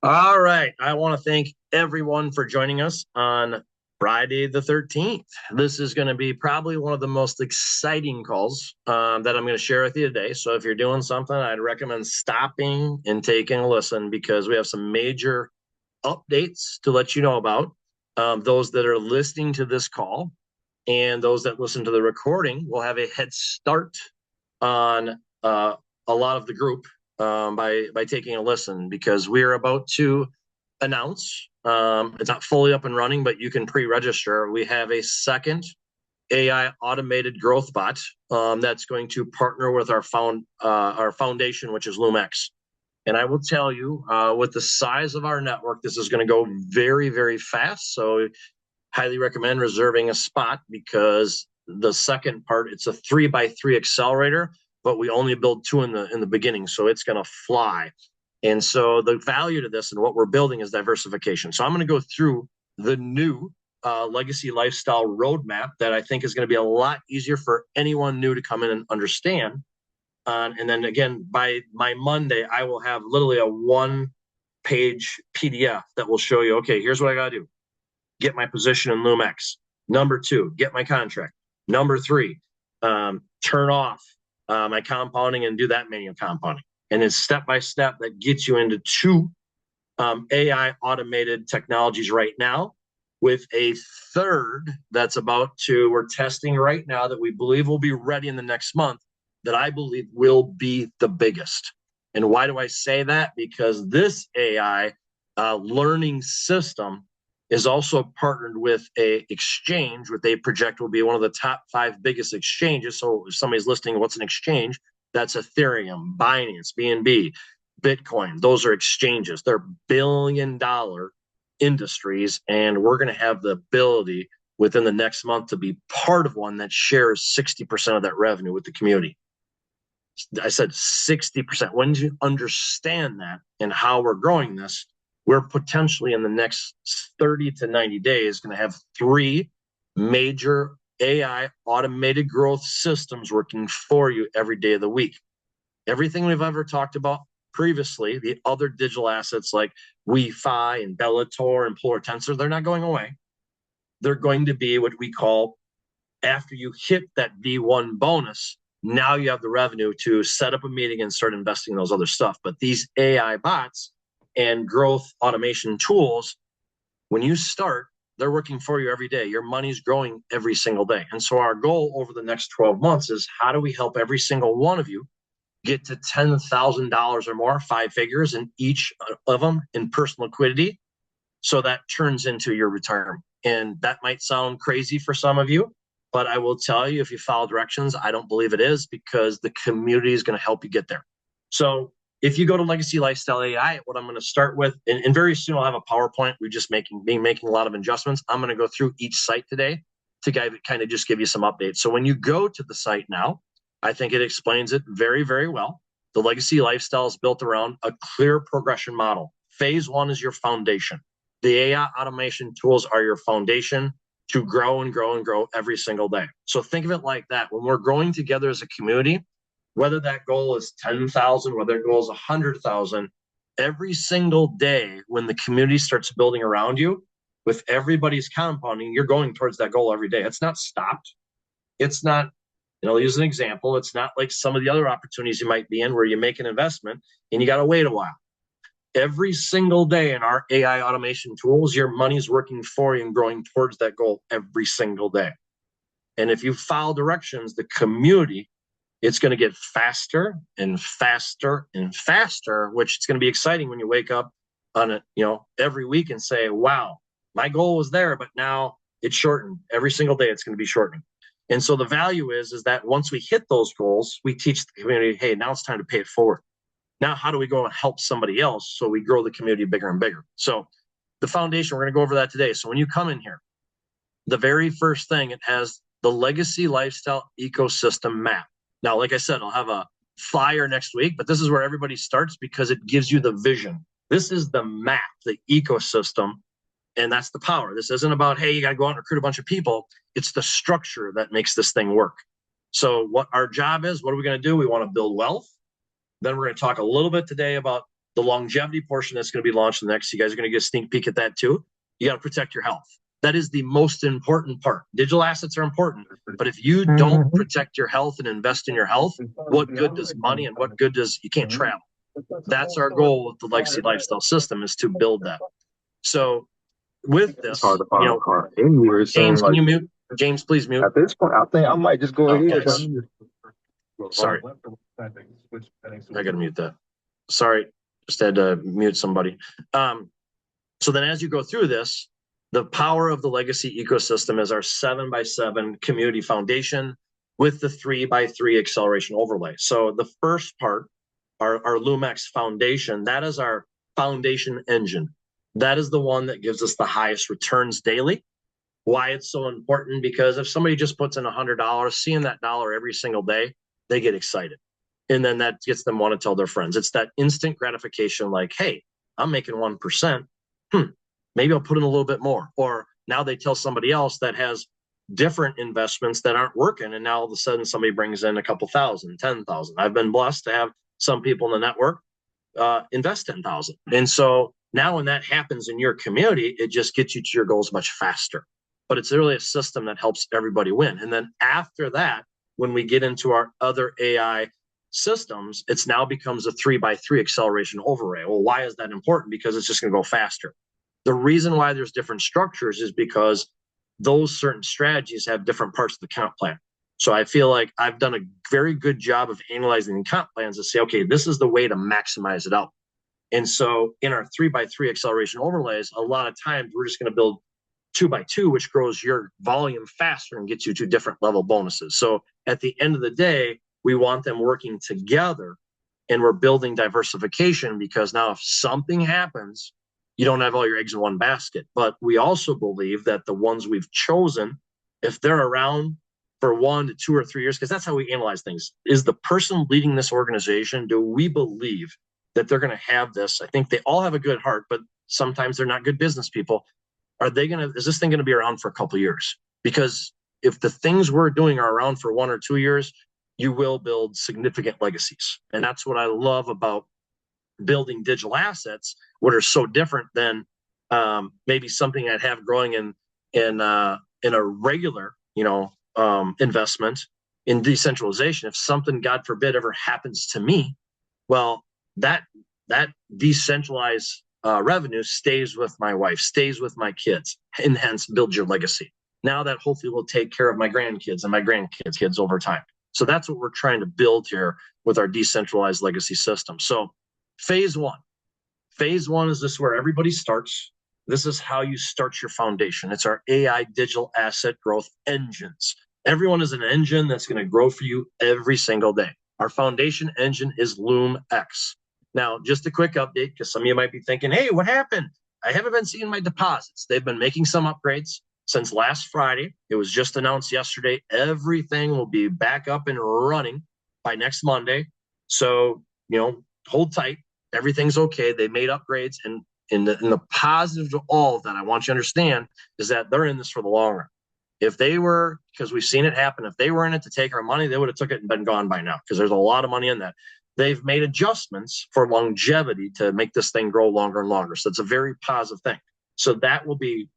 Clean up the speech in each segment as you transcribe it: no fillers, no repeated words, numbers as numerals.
All right. I want to thank everyone for joining us on Friday the 13th. This is going to be probably one of the most exciting calls that I'm going to share with you today. So if you're doing something, I'd recommend stopping and taking a listen because we have some major updates to let you know about. Those that are listening to this call and those that listen to the recording will have a head start on a lot of the group by taking a listen because we are about to announce. It's not fully up and running, but you can pre-register. We have a second AI automated growth bot that's going to partner with our foundation, which is LumX. And I will tell you, with the size of our network, this is going to go very, very fast. So highly recommend reserving a spot because the second part, it's a 3x3 accelerator, but we only build two in the beginning, so it's going to fly. And so the value to this and what we're building is diversification. So I'm going to go through the new legacy lifestyle roadmap that I think is going to be a lot easier for anyone new to come in and understand. And then again, by my Monday, I will have literally a one-page PDF that will show you, okay, here's what I got to do. Get my position in LumX. Number two, get my contract. Number three, turn off my compounding and do that manual compounding. And it's step by step that gets you into two AI automated technologies right now, with a third that's we're testing right now that we believe will be ready in the next month, that I believe will be the biggest. And why do I say that? Because this AI learning system is also partnered with a exchange, what they project will be one of the top 5 biggest exchanges. So if somebody's listening, what's an exchange? That's Ethereum, Binance, BNB, Bitcoin. Those are exchanges. They're billion-dollar industries, and we're going to have the ability within the next month to be part of one that shares 60% of that revenue with the community. I said 60%. When you understand that and how we're growing this, we're potentially in the next 30 to 90 days going to have 3 major AI automated growth systems working for you every day of the week. Everything we've ever talked about previously, the other digital assets like WeFi and Bellator and Polar Tensor, they're not going away. They're going to be what we call, after you hit that V1 bonus, now you have the revenue to set up a meeting and start investing in those other stuff. But these AI bots and growth automation tools, when you start, they're working for you every day. Your money's growing every single day. And so our goal over the next 12 months is, how do we help every single one of you get to $10,000 or more, 5 figures in each of them in personal liquidity, so that turns into your retirement. And that might sound crazy for some of you, but I will tell you, if you follow directions, I don't believe it is, because the community is going to help you get there. So if you go to Legacy Lifestyle AI, what I'm going to start with, and very soon I'll have a PowerPoint. We're just making a lot of adjustments. I'm going to go through each site today to kind of just give you some updates. So when you go to the site now, I think it explains it very, very well. The Legacy Lifestyle is built around a clear progression model. Phase 1 is your foundation. The AI automation tools are your foundation to grow and grow and grow every single day. So think of it like that. When we're growing together as a community, whether that goal is 10,000, whether that goal is 100,000, every single day when the community starts building around you, with everybody's compounding, you're going towards that goal every day. It's not stopped. It's not, I'll use an example. It's not like some of the other opportunities you might be in where you make an investment and you got to wait a while. Every single day in our AI automation tools, your money's working for you and growing towards that goal every single day. And if you follow directions, the community, it's going to get faster and faster and faster, which it's going to be exciting when you wake up on it, every week and say, wow, my goal was there, but now it's shortened. Every single day it's going to be shortening. And so the value is that once we hit those goals, we teach the community, hey, now it's time to pay it forward. Now, how do we go and help somebody else so we grow the community bigger and bigger? So the foundation, we're going to go over that today. So when you come in here, the very first thing, it has the Legacy Lifestyle Ecosystem Map. Now, like I said, I'll have a flyer next week, but this is where everybody starts because it gives you the vision. This is the map, the ecosystem, and that's the power. This isn't about, hey, you got to go out and recruit a bunch of people. It's the structure that makes this thing work. So what our job is, what are we going to do? We want to build wealth. Then we're going to talk a little bit today about The longevity portion that's going to be launched next, you guys are going to get a sneak peek at that too. You got to protect your health. That is the most important part. Digital assets are important, but if you don't protect your health and invest in your health, what good does money and what good does, you can't travel. That's our goal with the Legacy Lifestyle system, is to build that. So with this, It's hard to find a car anywhere. James, can you mute? James, please mute. At this point, I think I might just go ahead. Sorry. I got to mute that. Sorry, just had to mute somebody. So then as you go through this, the power of the Legacy ecosystem is our 7x7 community foundation with the 3x3 acceleration overlay. So the first part, our Lumex foundation, that is our foundation engine. That is the one that gives us the highest returns daily. Why it's so important? Because if somebody just puts in $100, seeing that dollar every single day, they get excited. And then that gets them want to tell their friends. It's that instant gratification, like, hey, I'm making 1%. Maybe I'll put in a little bit more. Or now they tell somebody else that has different investments that aren't working, and now all of a sudden somebody brings in a couple thousand, 10,000. I've been blessed to have some people in the network invest 10,000. And so now when that happens in your community, it just gets you to your goals much faster. But it's really a system that helps everybody win. And then after that, when we get into our other AI systems, it's now becomes a 3x3 acceleration overlay. Well, why is that important? Because it's just going to go faster. The reason why there's different structures is because those certain strategies have different parts of the comp plan. So I feel like I've done a very good job of analyzing the comp plans to say, okay, this is the way to maximize it out. And so in our 3x3 acceleration overlays, a lot of times we're just going to build 2x2, which grows your volume faster and gets you to different level bonuses. So at the end of the day, we want them working together, and we're building diversification, because now if something happens, you don't have all your eggs in one basket. But we also believe that the ones we've chosen, if they're around for 1 to 2 or 3 years, because that's how we analyze things, is the person leading this organization, do we believe that they're going to have this? I think they all have a good heart, but sometimes they're not good business people. Is this thing going to be around for a couple of years? Because if the things we're doing are around for 1 or 2 years, you will build significant legacies. And that's what I love about building digital assets, what are so different than maybe something I'd have growing in a regular, investment in decentralization. If something, God forbid, ever happens to me, well, that decentralized revenue stays with my wife, stays with my kids, and hence build your legacy. Now that hopefully will take care of my grandkids and my grandkids' kids over time. So that's what we're trying to build here with our decentralized legacy system. So phase one is this, where everybody starts. This is how you start your foundation. It's our AI digital asset growth engines. Everyone is an engine that's going to grow for you every single day. Our foundation engine is LumeX. Now, just a quick update, because some of you might be thinking, hey, what happened? I haven't been seeing my deposits. They've been making some upgrades since last Friday. It was just announced yesterday. Everything will be back up and running by next Monday. So, hold tight. Everything's okay. They made upgrades. And the positive to all of that, I want you to understand, is that they're in this for the long run. If they were, because we've seen it happen, if they were in it to take our money, they would have took it and been gone by now, because there's a lot of money in that. They've made adjustments for longevity to make this thing grow longer and longer. So it's a very positive thing. So that we'll be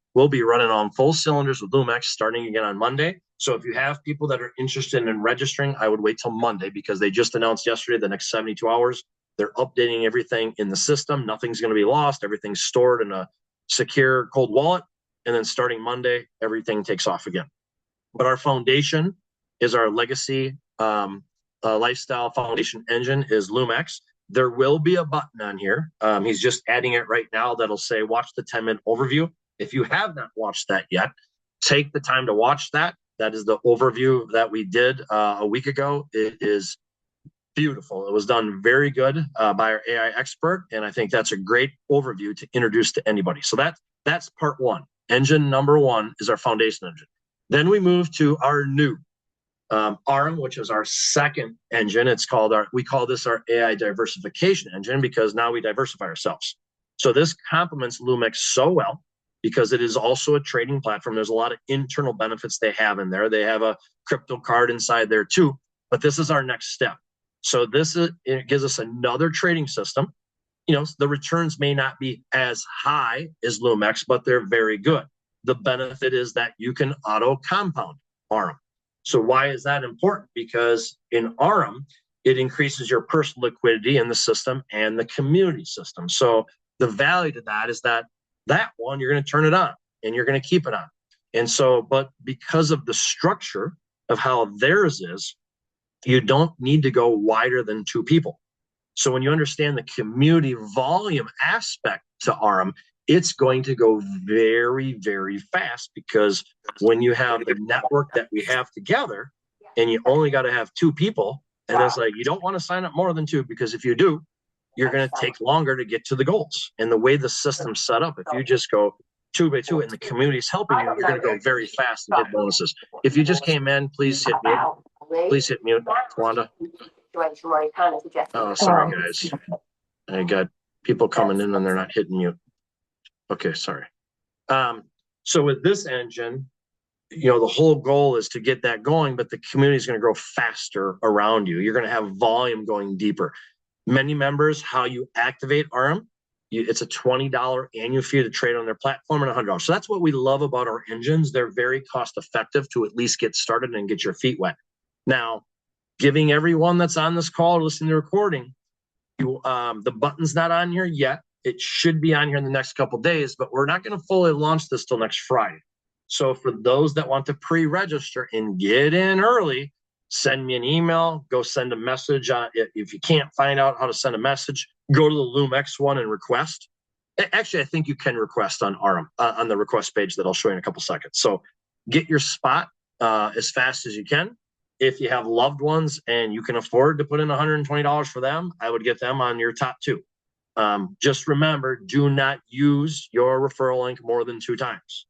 running on full cylinders with LumeX starting again on Monday. So if you have people that are interested in registering, I would wait till Monday, because they just announced yesterday the next 72 hours. They're updating everything in the system. Nothing's going to be lost. Everything's stored in a secure cold wallet. And then starting Monday, everything takes off again. But our foundation is our Legacy Lifestyle Foundation engine is LumeX. There will be a button on here. He's just adding it right now that'll say, watch the 10-minute overview. If you have not watched that yet, take the time to watch that. That is the overview that we did a week ago. It is beautiful. It was done very good by our AI expert. And I think that's a great overview to introduce to anybody. So that's part one. Engine number one is our foundation engine. Then we move to our new ARM, which is our second engine. We call this our AI diversification engine, because now we diversify ourselves. So this complements LumeX so well, because it is also a trading platform. There's a lot of internal benefits they have in there. They have a crypto card inside there too, but this is our next step. So it gives us another trading system. the returns may not be as high as Lumex, but they're very good. The benefit is that you can auto compound RM. So why is that important? Because in RM, it increases your personal liquidity in the system and the community system. So the value to that is that one, you're going to turn it on and you're going to keep it on. And so, but because of the structure of how theirs is, you don't need to go wider than 2 people. So when you understand the community volume aspect to RM, it's going to go very, very fast, because when you have the network that we have together and you only got to have 2 people, and it's like, you don't want to sign up more than 2, because if you do, you're going to take longer to get to the goals. And the way the system's set up, if you just go 2 by 2 and the community's helping you, you're going to go very fast and hit bonuses. If you just came in, please hit mute. Please hit mute, Wanda. Oh, sorry, guys. I got people coming in and they're not hitting mute. Okay, sorry. So with this engine, the whole goal is to get that going, but the community is going to grow faster around you. You're going to have volume going deeper. Many members, how you activate RM, it's a $20 annual fee to trade on their platform and $100. So that's what we love about our engines. They're very cost effective to at least get started and get your feet wet. Now, giving everyone that's on this call or listening to the recording, the button's not on here yet. It should be on here in the next couple of days, but we're not going to fully launch this till next Friday. So for those that want to pre-register and get in early, send me an email, go send a message. If you can't find out how to send a message, go to the Lumex one and request. Actually, I think you can request on RM, on the request page that I'll show you in a couple seconds. So get your spot as fast as you can. If you have loved ones and you can afford to put in $120 for them, I would get them on your top 2. Just remember, do not use your referral link more than 2 times.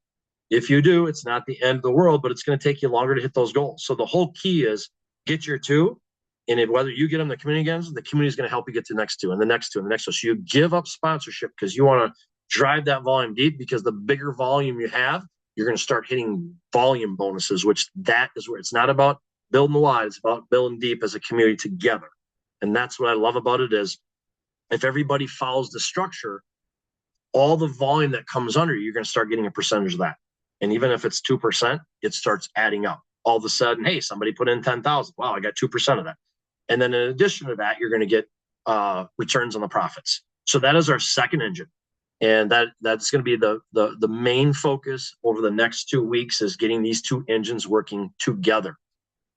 If you do, it's not the end of the world, but it's going to take you longer to hit those goals. So the whole key is get your 2, and whether you get them, the community gets them, the community is going to help you get to the next 2 and the next 2 and the next 2. So you give up sponsorship because you want to drive that volume deep, because the bigger volume you have, you're going to start hitting volume bonuses, which that is where it's not about building the wide, it's about building deep as a community together. And that's what I love about it is if everybody follows the structure, all the volume that comes under you, you're going to start getting a percentage of that. And even if it's 2%, it starts adding up. All of a sudden, hey, somebody put in 10,000. Wow, I got 2% of that. And then in addition to that, you're going to get returns on the profits. So that is our second engine. And that's going to be the main focus over the next 2 weeks, is getting these 2 engines working together.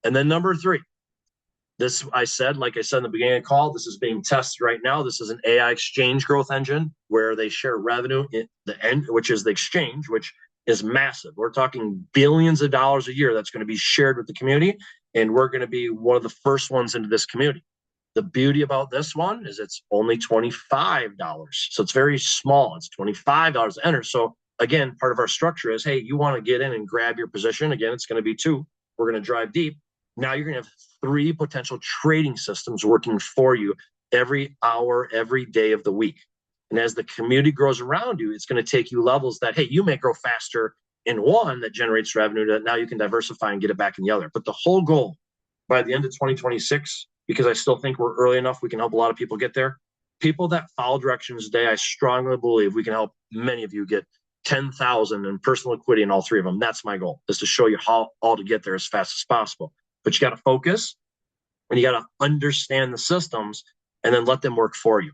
And then number 3, this like I said in the beginning of the call, this is being tested right now. This is an AI exchange growth engine where they share revenue in the end, which is the exchange, which is massive. We're talking billions of dollars a year that's going to be shared with the community, and we're going to be one of the first ones into this community. The beauty about this one is it's only $25. So it's very small. It's $25 to enter. So again, part of our structure is, hey, you want to get in and grab your position. Again, it's going to be 2. We're going to drive deep. Now you're going to have 3 potential trading systems working for you every hour, every day of the week. And as the community grows around you, it's going to take you levels that, hey, you may grow faster in one that generates revenue that now you can diversify and get it back in the other. But the whole goal by the end of 2026, because I still think we're early enough, we can help a lot of people get there. People that follow directions today, I strongly believe we can help many of you get 10,000 in personal liquidity in all 3 of them. That's my goal, is to show you how all to get there as fast as possible. But you got to focus and you got to understand the systems and then let them work for you.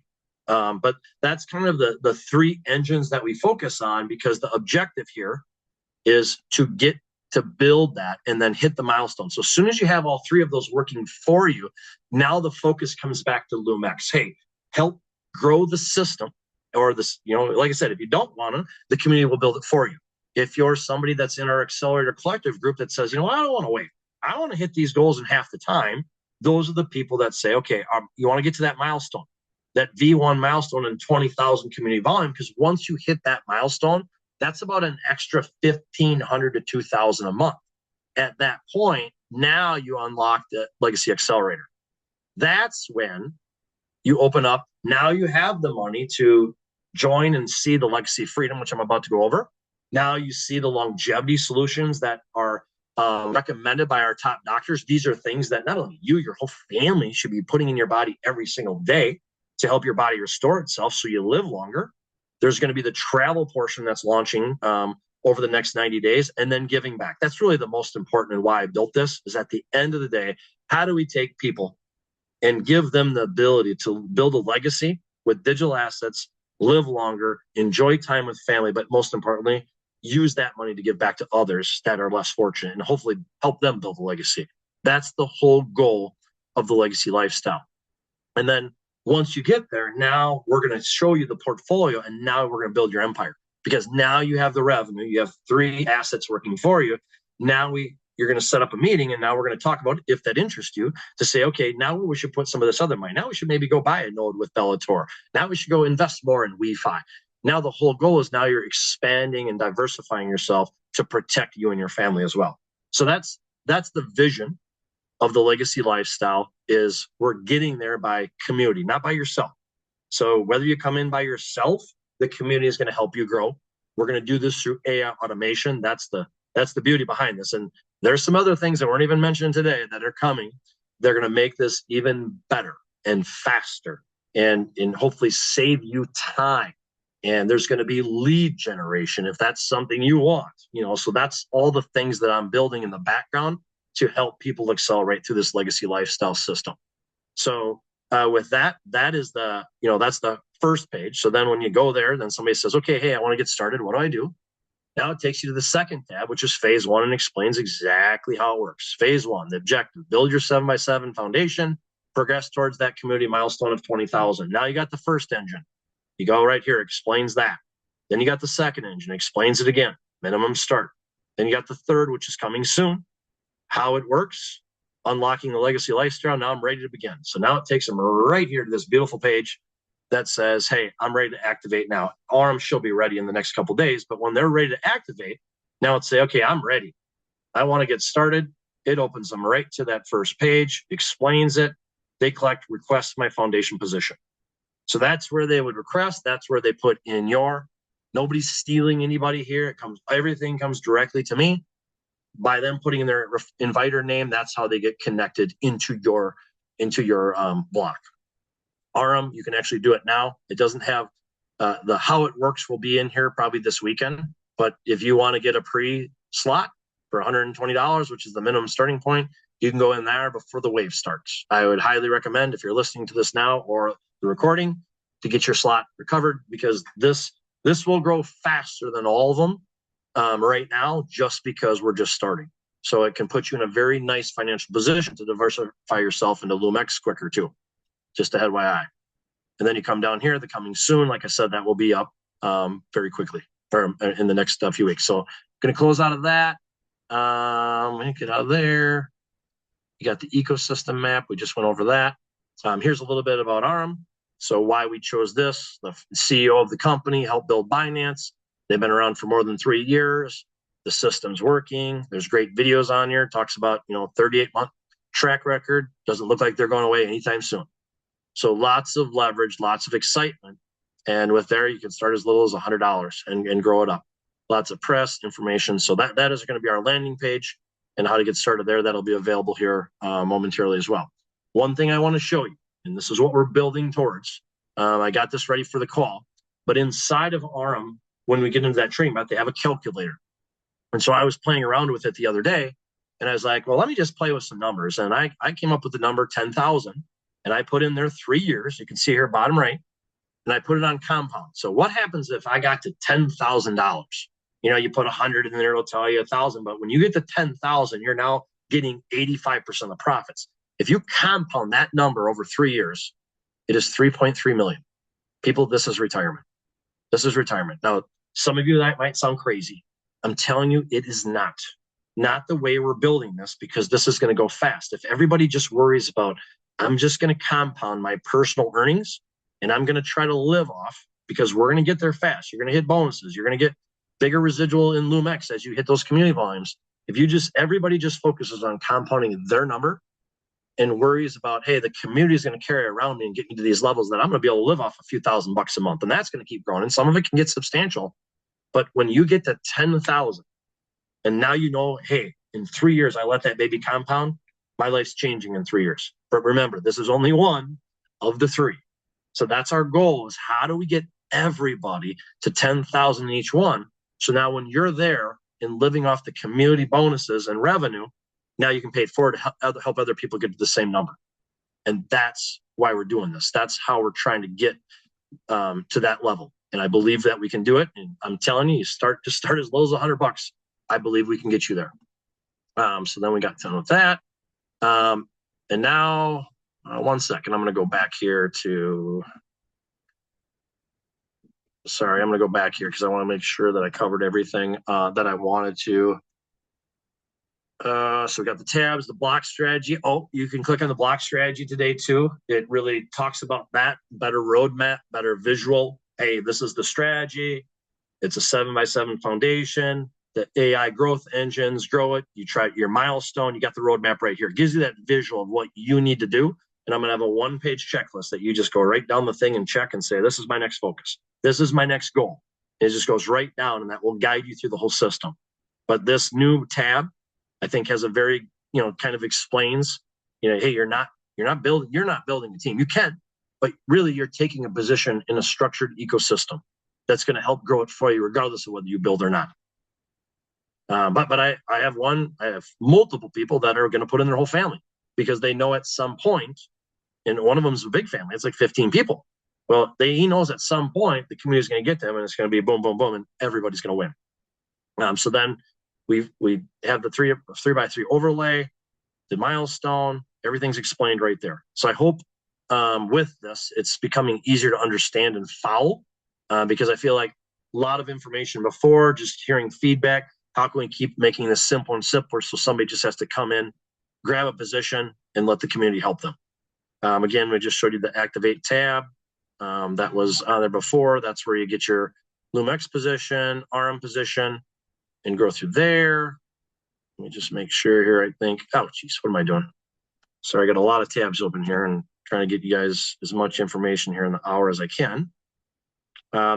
But that's kind of the 3 engines that we focus on, because the objective here is to get to build that and then hit the milestone. So as soon as you have all 3 of those working for you, now the focus comes back to Lumex. Hey, help grow the system, or this, like I said, if you don't want to, the community will build it for you. If you're somebody that's in our Accelerator Collective group that says, I don't want to wait, I want to hit these goals in half the time, those are the people that say, okay, you want to get to that milestone, that V1 milestone and 20,000 community volume, because once you hit that milestone, that's about an extra 1,500 to 2,000 a month. At that point, now you unlock the Legacy Accelerator. That's when you open up. Now you have the money to join and see the Legacy Freedom, which I'm about to go over. Now you see the longevity solutions that are recommended by our top doctors. These are things that not only you, your whole family should be putting in your body every single day. to help your body restore itself so you live longer. There's going to be the travel portion that's launching over the next 90 days, and then giving back. That's really the most important, and why I built this is at the end of the day, how do we take people and give them the ability to build a legacy with digital assets, live longer, enjoy time with family, but most importantly, use that money to give back to others that are less fortunate and hopefully help them build a legacy. That's the whole goal of the legacy lifestyle. And then once you get there, now we're going to show you the portfolio, and now we're going to build your empire, because now you have the revenue, you have 3 assets working for you. Now you're going to set up a meeting, and now we're going to talk about, if that interests you, to say, okay, now we should put some of this other money. Now we should maybe go buy a node with Bellator. Now we should go invest more in Wi-Fi. Now the whole goal is now you're expanding and diversifying yourself to protect you and your family as well. So that's the vision of the legacy lifestyle, is we're getting there by community, not by yourself. So whether you come in by yourself, the community is going to help you grow. We're going to do this through AI automation. That's the beauty behind this. And there's some other things that weren't even mentioned today that are coming. They're going to make this even better and faster, and hopefully save you time. And there's going to be lead generation if that's something you want. So that's all the things that I'm building in the background to help people accelerate through this legacy lifestyle system. So with that is that's the first page. So then when you go there, then somebody says, okay, hey, I want to get started. What do I do? Now it takes you to the second tab, which is phase 1, and explains exactly how it works. Phase 1, the objective: build your 7x7 foundation, progress towards that community milestone of 20,000. Now you got the first engine. You go right here, explains that. Then you got the second engine, explains it again, minimum start. Then you got the third, which is coming soon, how it works, unlocking the legacy lifestyle. Now I'm ready to begin. So now it takes them right here to this beautiful page that says, hey, I'm ready to activate now. Or she'll be ready in the next couple of days. But when they're ready to activate, now it's say, okay, I'm ready. I want to get started. It opens them right to that first page, explains it. They request my foundation position. So that's where they would request. That's where they put in nobody's stealing anybody here. Everything comes directly to me. By them putting in their inviter name, that's how they get connected into your block. You can actually do it now. It doesn't have the how it works will be in here probably this weekend. But if you want to get a pre-slot for $120, which is the minimum starting point, you can go in there before the wave starts. I would highly recommend, if you're listening to this now or the recording, to get your slot recovered, because this will grow faster than all of them right now, just because we're just starting. So it can put you in a very nice financial position to diversify yourself into LUMX quicker too. Just a FYI. And then you come down here, the coming soon. Like I said, that will be up very quickly, or in the next few weeks. So I'm going to close out of that. Get out of there. You got the ecosystem map. We just went over that. Here's a little bit about ARM. So why we chose this: the CEO of the company helped build Binance. They've been around for more than 3 years. The system's working. There's great videos on here. Talks about 38-month track record. Doesn't look like they're going away anytime soon. So lots of leverage, lots of excitement. And with there, you can start as little as $100 and grow it up. Lots of press information. So that is going to be our landing page, and how to get started there. That'll be available here momentarily as well. One thing I want to show you, and this is what we're building towards. I got this ready for the call, but inside of ARM, when we get into that training bot, they have a calculator. And so I was playing around with it the other day, and I was like, well, let me just play with some numbers. And I came up with the number 10,000. And I put in there 3 years. You can see here, bottom right, and I put it on compound. So what happens if I got to $10,000? You put 100 in there, it'll tell you 1,000. But when you get to 10,000, you're now getting 85% of the profits. If you compound that number over 3 years, it is 3.3 million. People, this is retirement. This is retirement. Now, some of you, that might sound crazy. I'm telling you, it is not the way we're building this, because this is going to go fast. If everybody just worries about, I'm just going to compound my personal earnings and I'm going to try to live off, because we're going to get there fast. You're going to hit bonuses. You're going to get bigger residual in LUMX as you hit those community volumes. If everybody just focuses on compounding their number and worries about, hey, the community is going to carry around me and get me to these levels that I'm going to be able to live off a few $1,000s a month. And that's going to keep growing. And some of it can get substantial. But when you get to 10,000 and now hey, in 3 years, I let that baby compound, my life's changing in 3 years. But remember, this is only one of the 3. So that's our goal, is how do we get everybody to 10,000 in each one? So now when you're there and living off the community bonuses and revenue, now you can pay it forward to help other people get to the same number. And that's why we're doing this. That's how we're trying to get to that level. And I believe that we can do it. And I'm telling you, start as low as $100. I believe we can get you there. So then we got done with that. And now, 1 second, I'm going to go back here to, sorry, I'm going to go back here because I want to make sure that I covered everything that I wanted to. So we got the tabs, the block strategy. Oh, you can click on the block strategy today too. It really talks about that, better roadmap, better visual. Hey, this is the strategy. It's a 7x7 foundation. The AI growth engines grow it. You try your milestone. You got the roadmap right here. It gives you that visual of what you need to do. And I'm going to have a 1-page checklist that you just go right down the thing and check and say, this is my next focus. This is my next goal. And it just goes right down, and that will guide you through the whole system. But this new tab, I think, has a very, kind of explains, hey, you're not building a team. You can, but really you're taking a position in a structured ecosystem that's going to help grow it for you, regardless of whether you build or not. But I have multiple people that are going to put in their whole family because they know at some point, and one of them is a big family. It's like 15 people. Well, he knows at some point the community is going to get them, and it's going to be boom, boom, boom, and everybody's going to win. So then we have the 3x3 overlay, the milestone, everything's explained right there. So I hope with this, it's becoming easier to understand and follow because I feel like a lot of information before, just hearing feedback. How can we keep making this simpler and simpler so somebody just has to come in, grab a position, and let the community help them? Again, we just showed you the Activate tab. That was on there before. That's where you get your LumeX position, RM position, and go through there. Let me just make sure here, I think. Oh, geez, what am I doing? Sorry, I got a lot of tabs open here and trying to get you guys as much information here in the hour as I can.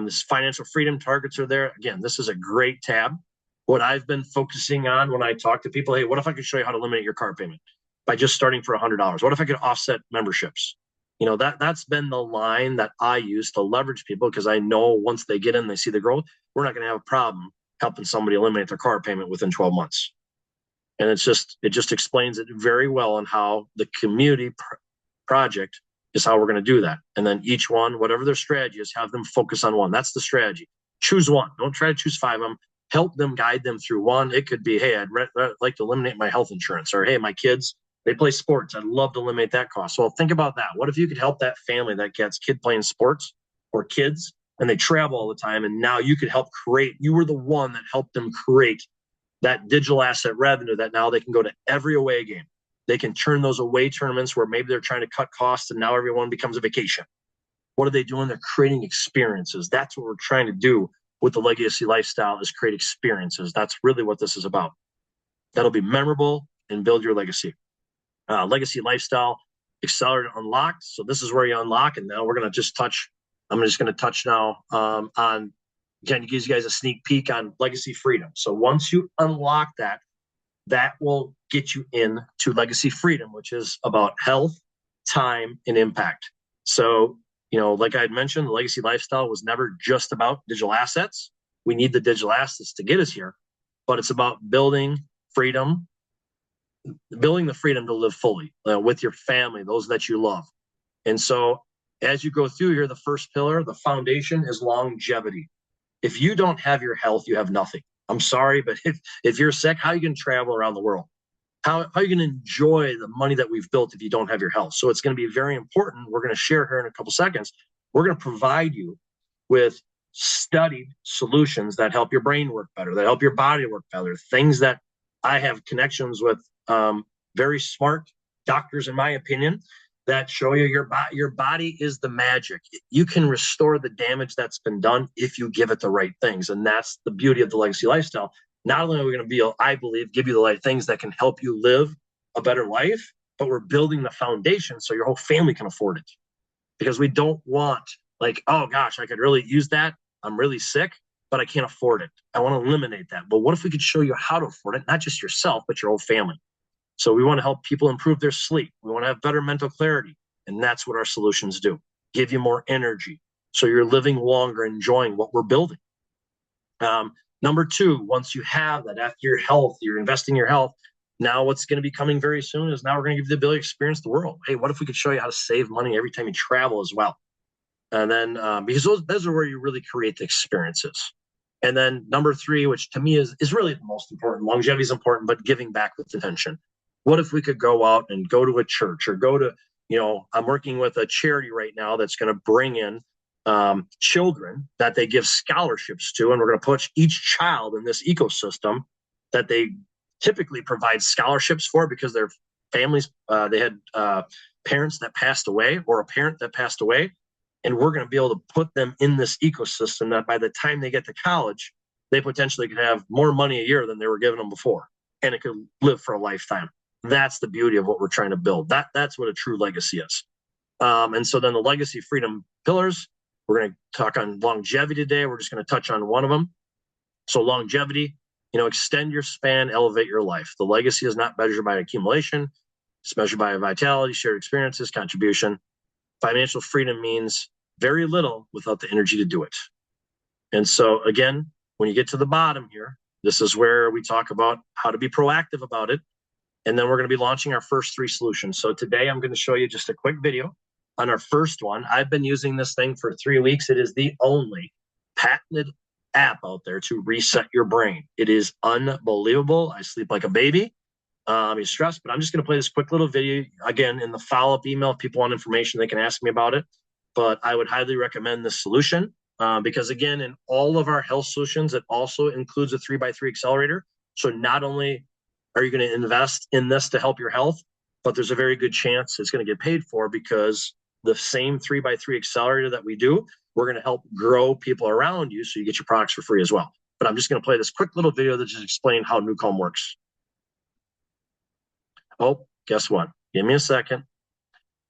This financial freedom targets are there. Again, this is a great tab. What I've been focusing on when I talk to people, hey, what if I could show you how to eliminate your car payment by just starting for $100? What if I could offset memberships? That's been the line that I use to leverage people because I know once they get in, they see the growth, we're not going to have a problem helping somebody eliminate their car payment within 12 months. And it just explains it very well on how the community project is how we're going to do that. And then each one, whatever their strategy is, have them focus on one. That's the strategy. Choose one. Don't try to choose 5 of them. Help them, guide them through one. It could be, hey, I'd like to eliminate my health insurance, or hey, my kids, they play sports. I'd love to eliminate that cost. Well, think about that. What if you could help that family that gets kid playing sports or kids and they travel all the time, and now you could help create, you were the one that helped them create that digital asset revenue that now they can go to every away game. They can turn those away tournaments where maybe they're trying to cut costs and now everyone becomes a vacation. What are they doing? They're creating experiences. That's what we're trying to do with the Legacy Lifestyle, is create experiences. That's really what this is about. That'll be memorable and build your legacy. Legacy Lifestyle Accelerated Unlocked. So this is where you unlock, and now we're going to just touch. I'm just going to touch now on, again, it gives you guys a sneak peek on Legacy Freedom. So once you unlock that, that will get you into Legacy Freedom, which is about health, time, and impact. So, like I had mentioned, the Legacy Lifestyle was never just about digital assets. We need the digital assets to get us here, but it's about building the freedom to live fully with your family, those that you love. And so as you go through here, the first pillar, the foundation, is longevity. If you don't have your health, you have nothing. I'm sorry, but if you're sick, how are you going to travel around the world? How are you going to enjoy the money that we've built if you don't have your health? So it's going to be very important. We're going to share here in a couple seconds. We're going to provide you with studied solutions that help your brain work better, that help your body work better, things that I have connections with very smart doctors, in my opinion, that show you your body is the magic. You can restore the damage that's been done if you give it the right things. And that's the beauty of the Legacy Lifestyle. Not only are we going to I believe, give you the right things that can help you live a better life, but we're building the foundation so your whole family can afford it. Because we don't want, like, oh gosh, I could really use that. I'm really sick, but I can't afford it. I want to eliminate that. But what if we could show you how to afford it? Not just yourself, but your whole family. So we want to help people improve their sleep. We want to have better mental clarity. And that's what our solutions do. give you more energy. So you're living longer, enjoying what we're building. Number two, once you have that, after your health, you're investing in your health. Now what's going to be coming very soon is now we're going to give you the ability to experience the world. Hey, what if we could show you how to save money every time you travel as well? And then because those are where you really create the experiences. And then number three, which to me is really the most important, longevity is important, but giving back with intention. What if we could go out and go to a church or go to, I'm working with a charity right now that's going to bring in children that they give scholarships to, and we're going to put each child in this ecosystem that they typically provide scholarships for because their families, they had parents that passed away or a parent that passed away. And we're going to be able to put them in this ecosystem that by the time they get to college, they potentially could have more money a year than they were giving them before. And it could live for a lifetime. That's the beauty of what we're trying to build. That's what a true legacy is. And so then the legacy freedom pillars, we're going to talk on longevity today. We're just going to touch on one of them. So longevity, extend your span, elevate your life. The legacy is not measured by accumulation. It's measured by vitality, shared experiences, contribution. Financial freedom means very little without the energy to do it. And so again, when you get to the bottom here, this is where we talk about how to be proactive about it. And then we're going to be launching our first 3 solutions. So today I'm going to show you just a quick video on our first one. I've been using this thing for 3 weeks. It is the only patented app out there to reset your brain. It is unbelievable. I sleep like a baby. You're stressed, but I'm just going to play this quick little video. Again, in the follow-up email, if people want information, they can ask me about it. But I would highly recommend this solution because, again, in all of our health solutions, it also includes a 3x3 accelerator. So not only are you going to invest in this to help your health, but there's a very good chance it's going to get paid for because the same 3x3 accelerator that we do, we're going to help grow people around you so you get your products for free as well. But I'm just going to play this quick little video that just explains how NuCalm works. Oh, guess what? Give me a second.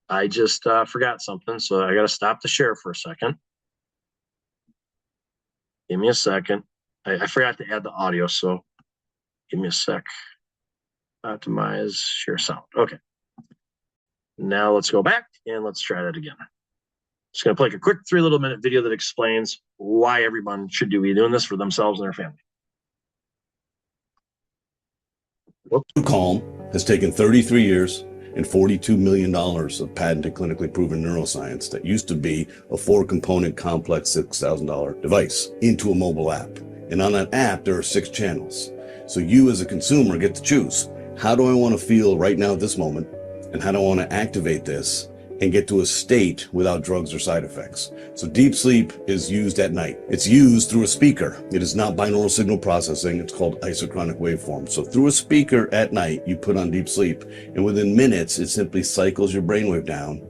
I just forgot something, so I got to stop the share for a second. Give me a second. I forgot to add the audio, so give me a sec. Optimize, share sound. Okay. Now let's go back and let's try that again. Just going to play a quick 3 little minute video that explains why everyone should be doing this for themselves and their family. NuCalm has taken 33 years and $42 million of patented clinically proven neuroscience that used to be a 4-component complex $6,000 device into a mobile app. And on that app, there are 6 channels. So you as a consumer get to choose. How do I want to feel right now at this moment? And how do I want to activate this and get to a state without drugs or side effects? So deep sleep is used at night. It's used through a speaker. It is not binaural signal processing. It's called isochronic waveform. So through a speaker at night, you put on deep sleep, and within minutes, it simply cycles your brainwave down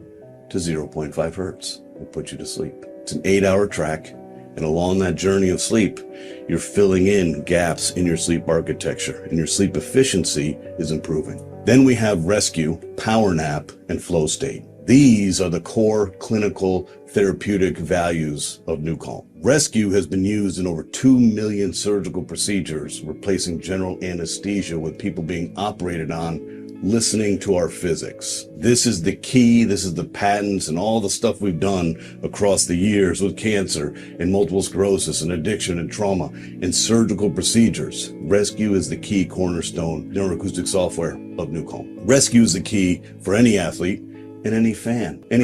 to 0.5 hertz and puts you to sleep. It's an 8-hour track. And along that journey of sleep, you're filling in gaps in your sleep architecture, and your sleep efficiency is improving. Then we have rescue, power nap, and flow state. These are the core clinical therapeutic values of NuCalm. Rescue has been used in over 2 million surgical procedures, replacing general anesthesia with people being operated on listening to our physics. This is the key. This is the patents and all the stuff we've done across the years with cancer and multiple sclerosis and addiction and trauma and surgical procedures. Rescue is the key cornerstone neuroacoustic software of NuCalm. Rescue is the key for any athlete and any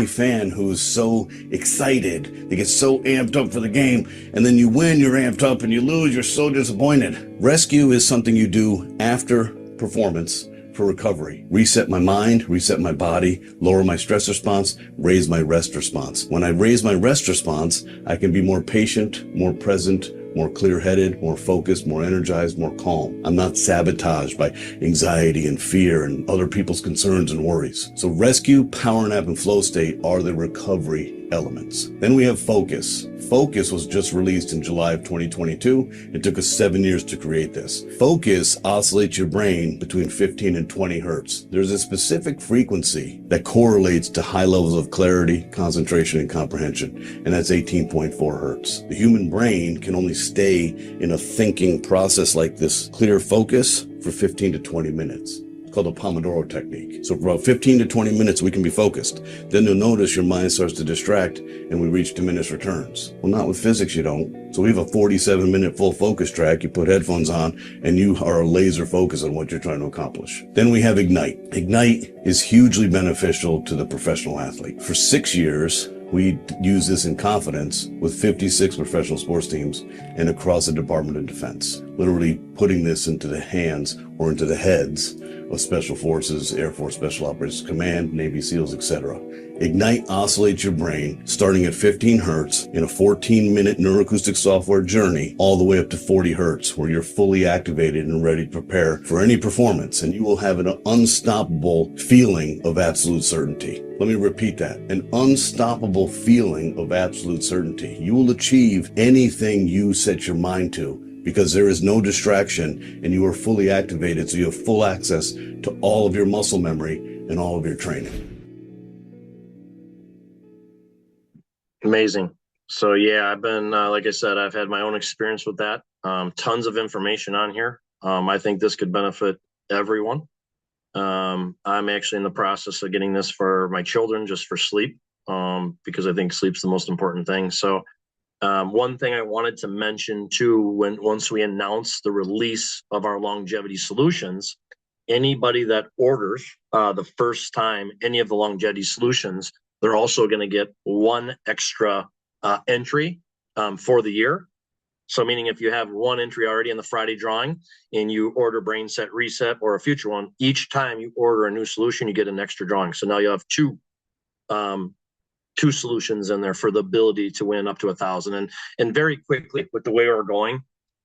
fan who is so excited, they get so amped up for the game, and then you win, you're amped up, and you lose, you're so disappointed. Rescue is something you do after performance for recovery. Reset my mind, reset my body, lower my stress response, raise my rest response. When I raise my rest response, I can be more patient, more present, more clear-headed, more focused, more energized, more calm. I'm not sabotaged by anxiety and fear and other people's concerns and worries. So rescue, power nap, and flow state are the recovery elements. Then we have focus. Focus was just released in July of 2022. It took us 7 years to create this. Focus oscillates your brain between 15 and 20 hertz. There's a specific frequency that correlates to high levels of clarity, concentration, and comprehension, and that's 18.4 hertz. The human brain can only stay in a thinking process like this clear focus for 15 to 20 minutes. called the Pomodoro technique. So for about 15 to 20 minutes, we can be focused. Then you'll notice your mind starts to distract and we reach diminished returns. Well, not with physics, you don't. So we have a 47-minute full focus track. You put headphones on and you are laser focused on what you're trying to accomplish. Then we have Ignite. Ignite is hugely beneficial to the professional athlete. For 6 years, we use this in confidence with 56 professional sports teams and across the Department of Defense, literally putting this into the hands or into the heads of Special Forces, Air Force Special Operations Command, Navy SEALs, etc. Ignite oscillates your brain starting at 15 hertz in a 14-minute neuroacoustic software journey all the way up to 40 hertz where you're fully activated and ready to prepare for any performance, and you will have an unstoppable feeling of absolute certainty. Let me repeat that. An unstoppable feeling of absolute certainty. You will achieve anything you set your mind to because there is no distraction and you are fully activated, so you have full access to all of your muscle memory and all of your training. Amazing. So yeah, I've been, like I said, I've had my own experience with that. Tons of information on here. I think this could benefit everyone. I'm actually in the process of getting this for my children just for sleep, because I think sleep's the most important thing. So one thing I wanted to mention too, once we announce the release of our longevity solutions, anybody that orders the first time any of the longevity solutions, they're also going to get one extra entry for the year. So meaning if you have one entry already in the Friday drawing and you order Brain Set Reset or a future one, each time you order a new solution, you get an extra drawing. So now you have two solutions in there for the ability to win up to 1,000. And very quickly with the way we're going,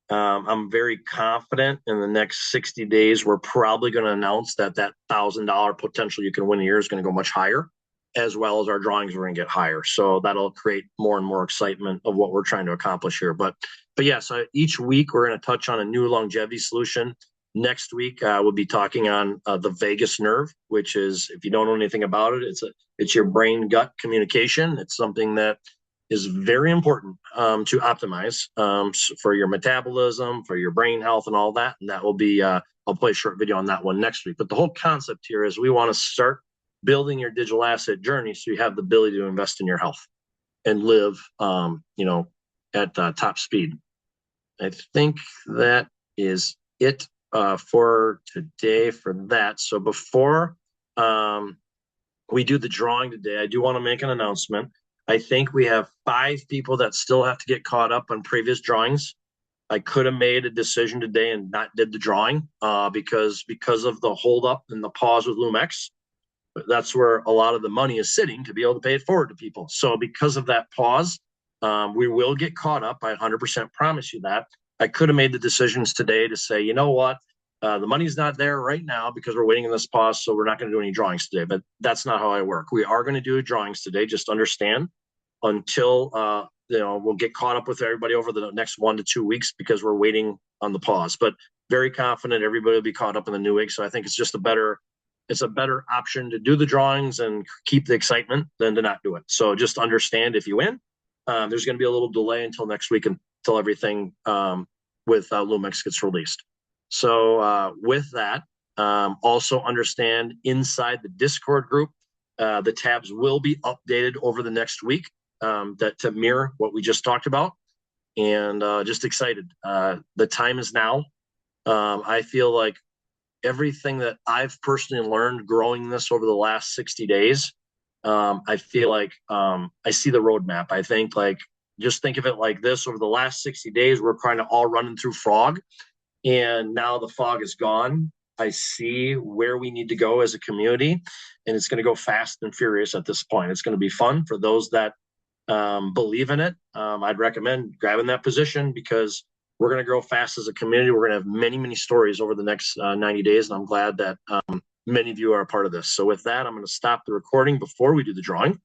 I'm very confident in the next 60 days, we're probably going to announce that $1,000 potential you can win a year is going to go much higher, as well as our drawings are going to get higher. So that'll create more and more excitement of what we're trying to accomplish here. But yeah, so each week we're going to touch on a new longevity solution. Next week, we'll be talking on the vagus nerve, which is, if you don't know anything about it, it's your brain-gut communication. It's something that is very important to optimize for your metabolism, for your brain health and all that. And that will be, I'll play a short video on that one next week. But the whole concept here is we want to start building your digital asset journey so you have the ability to invest in your health and live, at top speed. I think that is it for today for that. So before we do the drawing today, I do want to make an announcement. I think we have 5 people that still have to get caught up on previous drawings. I could have made a decision today and not did the drawing because of the holdup and the pause with Lumex. That's where a lot of the money is sitting to be able to pay it forward to people. So because of that pause, we will get caught up. I 100% promise you that. I could have made the decisions today to say, you know what, the money's not there right now because we're waiting in this pause, so we're not going to do any drawings today. But that's not how I work. We are going to do drawings today. Just understand until we'll get caught up with everybody over the next 1 to 2 weeks because we're waiting on the pause. But very confident everybody will be caught up in the new week. So I think it's just a better option to do the drawings and keep the excitement than to not do it. So just understand if you win, there's going to be a little delay until next week until everything with Lumix gets released. So with that, also understand inside the Discord group, the tabs will be updated over the next week to mirror what we just talked about. And just excited. The time is now. I feel like everything that I've personally learned growing this over the last 60 days, I feel like I see the roadmap. I think just think of it like this. Over the last 60 days, we're kind of all running through fog. And now the fog is gone. I see where we need to go as a community. And it's going to go fast and furious at this point. It's going to be fun for those that believe in it. I'd recommend grabbing that position because we're going to grow fast as a community. We're going to have many, many stories over the next 90 days. And I'm glad that many of you are a part of this. So with that, I'm going to stop the recording before we do the drawing.